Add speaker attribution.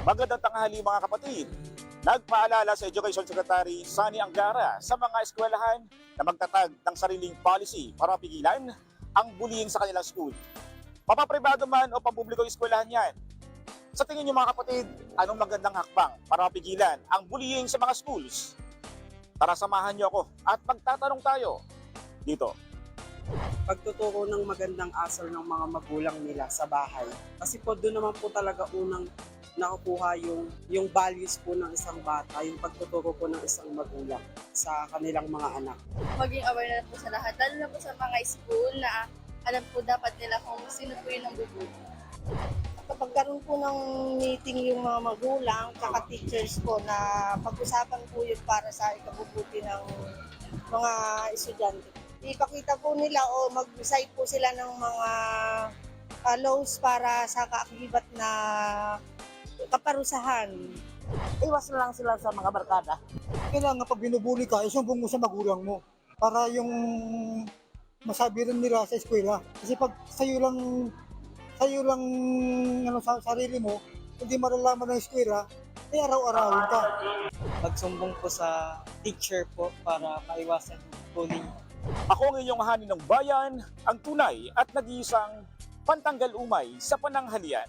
Speaker 1: Magandang tanghali mga kapatid. Nagpaalala sa Education Secretary Sani Angara sa mga eskwelahan na magtatag ng sariling policy para pigilan ang bullying sa kanilang school. Mapapribado man o pampublikong eskwelahan yan. Sa tingin niyo mga kapatid, anong magandang hakbang para mapigilan ang bullying sa mga schools? Tara samahan niyo ako at magtatanong tayo dito.
Speaker 2: Pagtuturo ng magandang asal ng mga magulang nila sa bahay. Kasi po doon naman po talaga unang nakukuha yung values po ng isang bata, yung pagtuturo po ng isang magulang sa kanilang mga anak.
Speaker 3: Maging aware na po sa lahat, lalo na po sa mga school na alam po dapat nila kung sino po yung nanggugulo.
Speaker 4: Kapag karoon po ng meeting yung mga magulang at teachers po na pag-usapan po yun para sa ikabubuti ng mga estudyante. Ipakita po nila o mag-recite po sila ng mga laws para sa kaakibat na kaparusahan.
Speaker 5: Iwas na lang sila sa mga barkada.
Speaker 6: Kailangan pag binubuli ka, isumbong mo sa magulang mo para yung masabi rin nila sa eskwela. Kasi pag sa'yo lang sa sarili mo, hindi malalaman ng eskwela, ay araw-arawin ka.
Speaker 2: Pagsumbong po sa teacher po para maiwasan yung bullying.
Speaker 1: Ako ang inyong hanin ng bayan, ang tunay at nag-iisang pantanggal umay sa pananghalian.